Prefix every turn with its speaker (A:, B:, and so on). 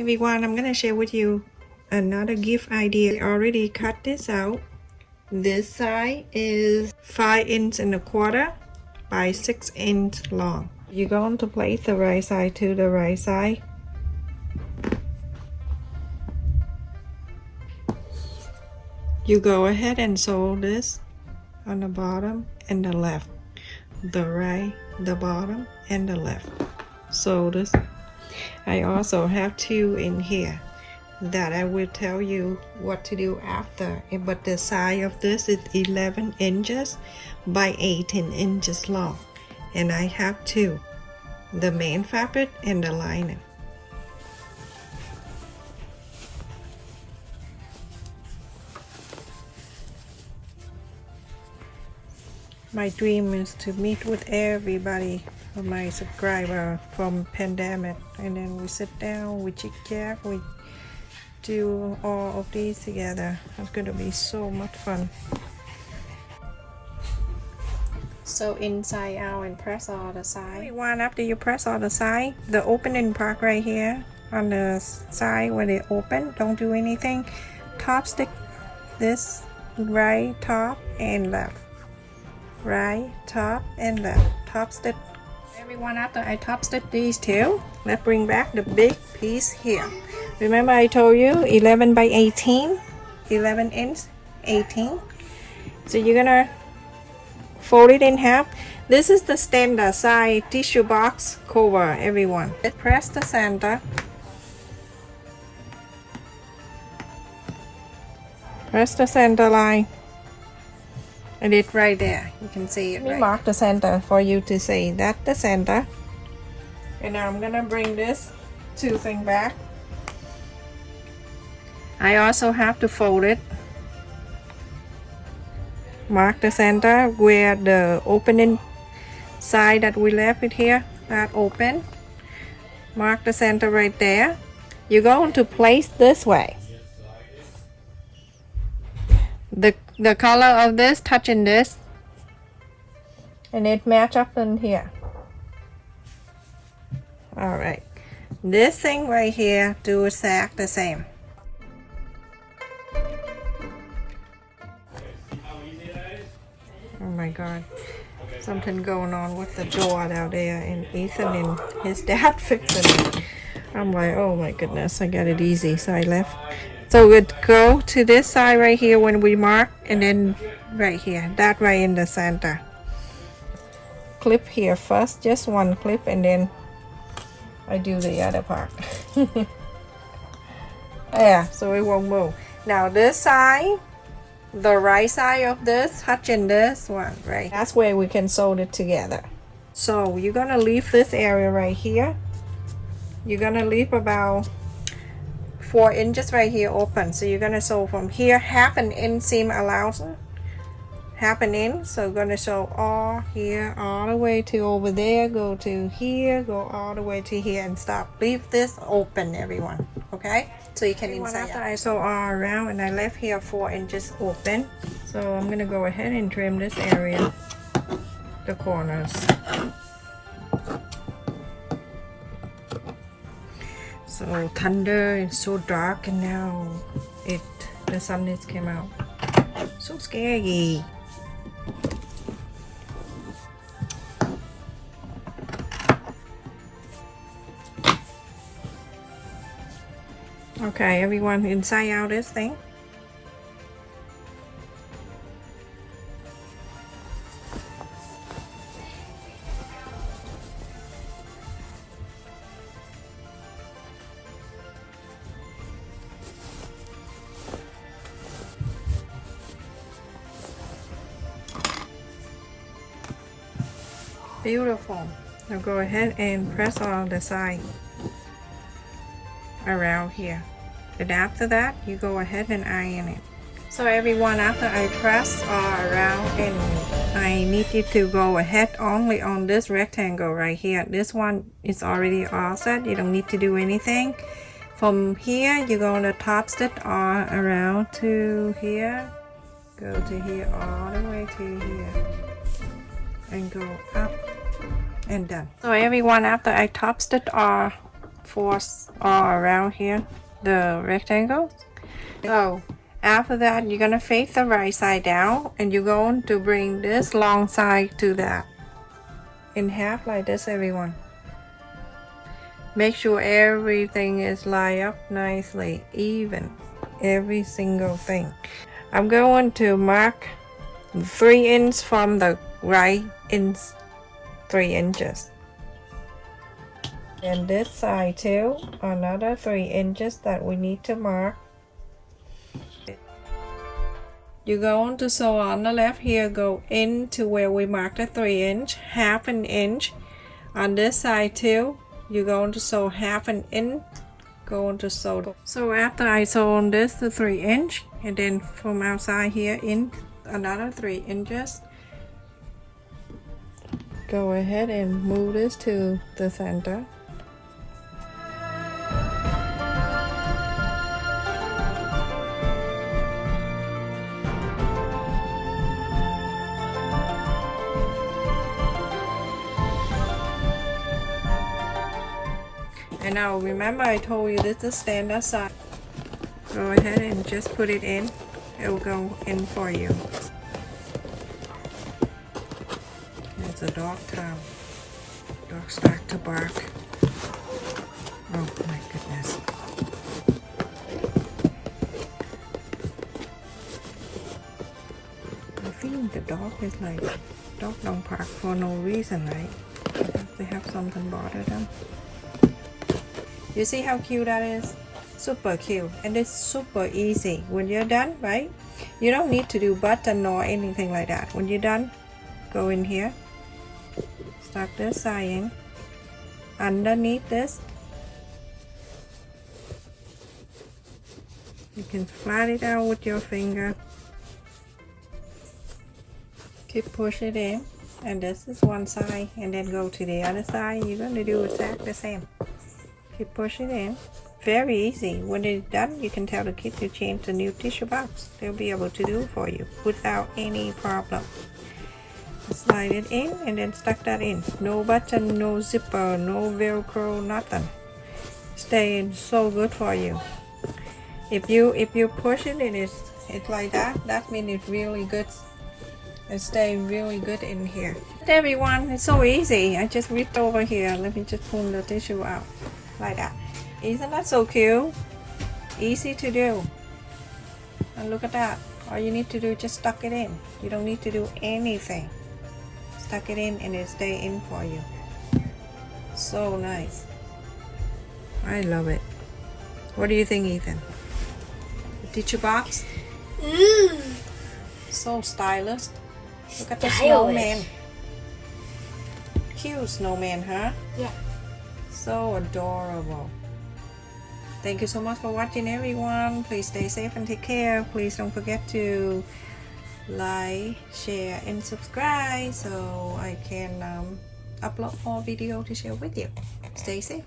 A: Everyone, I'm gonna share with you another gift idea. I already cut this out. This side is 5 inches and a quarter by 6 inches long. You're going to place the right side to the right side. You go ahead and sew this on the bottom and the left, the right, the bottom, and the left. Sew this. I also have 2 in here that I will tell you what to do after, but the size of this is 11 inches by 18 inches long, and I have 2, the main fabric and the lining. My dream is to meet with everybody, my subscriber from pandemic, and then we sit down, we chit chat, we do all of these together. It's going to be so much fun. So inside out and press all the side. Everyone, after you press all the side, the opening part right here on the side where they open, don't do anything. Top stick this right, top and left. Right, top and left. Top stitch. Everyone, after I top stitch these 2, let's bring back the big piece here. Remember I told you 11 by 18, 11 inch, 18. So you're gonna fold it in half. This is the standard size tissue box cover, everyone. Let's press the center. Press the center line. And it's right there. You can see it. Let me mark the center for you to see that's the center. And now I'm gonna bring this 2 thing back. I also have to fold it. Mark the center where the opening side that we left it here, that open. Mark the center right there. You're going to place this way. The color of this touching this, and it match up in here. All right, this thing right here, do exact the same. Oh my God, something going on with the door out there, and Ethan and his dad fixing it. I'm like, oh my goodness, I got it easy, so I left. So we'd go to this side right here when we mark, and then right here, that right in the center. Clip here first, just 1 clip, and then I do the other part. Yeah, so it won't move. Now this side, the right side of this, touching this one, right? That's where we can sew it together. So you're gonna leave this area right here. You're gonna leave about 4 inches right here open. So you're gonna sew from here, half an inch seam allowance, half an inch. So you're gonna sew all here, all the way to over there, go to here, go all the way to here, and stop. Leave this open, everyone. Okay, so you can inside. After I sew all around, and I left here 4 inches open, so I'm gonna go ahead and trim this area, the corners. So thunder is so dark, and now the sun just came out. So scary. Okay, everyone, inside out this thing. Beautiful. Now go ahead and press on the side around here, and after that you go ahead and iron it. So everyone, after I press all around, and I need you to go ahead only on this rectangle right here. This one is already all set, you don't need to do anything. From here you're going to top stitch all around to here, go to here, all the way to here, and go up and done. So everyone, after I top stitch all force all around here, the rectangle. So after that, you're gonna face the right side down, and you're going to bring this long side to that in half like this, everyone. Make sure everything is lined up nicely, even, every single thing. I'm going to mark 3 inches from the right inch, 3 inches. And this side too, another 3 inches that we need to mark. You're going to sew on the left here, go into where we marked the 3 inch, half an inch. On this side too, you're going to sew half an inch, going to sew. So after I sew on this to 3 inch, and then from outside here in another 3 inches, go ahead and move this to the center. And now remember I told you this is standard size. Go ahead and just put it in. It will go in for you. It's a dog time. Dogs start to bark. Oh my goodness. I think the dog is like, dog don't bark for no reason, right? They have something bother them. You see how cute that is? Super cute, and it's super easy. When you're done, right? You don't need to do button or anything like that. When you're done, go in here, stuck this side in, underneath this. You can flat it out with your finger. Keep pushing it in, and this is one side, and then go to the other side. You're going to do exactly the same. Keep pushing it in. Very easy. When it's done, you can tell the kids to change the new tissue box. They'll be able to do it for you without any problem. Slide it in and then stuck that in. No button, no zipper, no velcro, nothing. Stay in so good for you. If you push it and it's like that, that means it's really good. It stays really good in here. Everyone, it's so easy. I just ripped over here. Let me just pull the tissue out like that. Isn't that so cute? Easy to do. And look at that. All you need to do is just stuck it in. You don't need to do anything. Stuck it in and it stay in for you. So nice. I love it. What do you think, Ethan? The tissue box? So stylish. Look at the snowman. Cute snowman, huh?
B: Yeah.
A: So adorable. Thank you so much for watching, everyone. Please stay safe and take care. Please don't forget to like, share, and subscribe so I can upload more videos to share with you. Stay safe.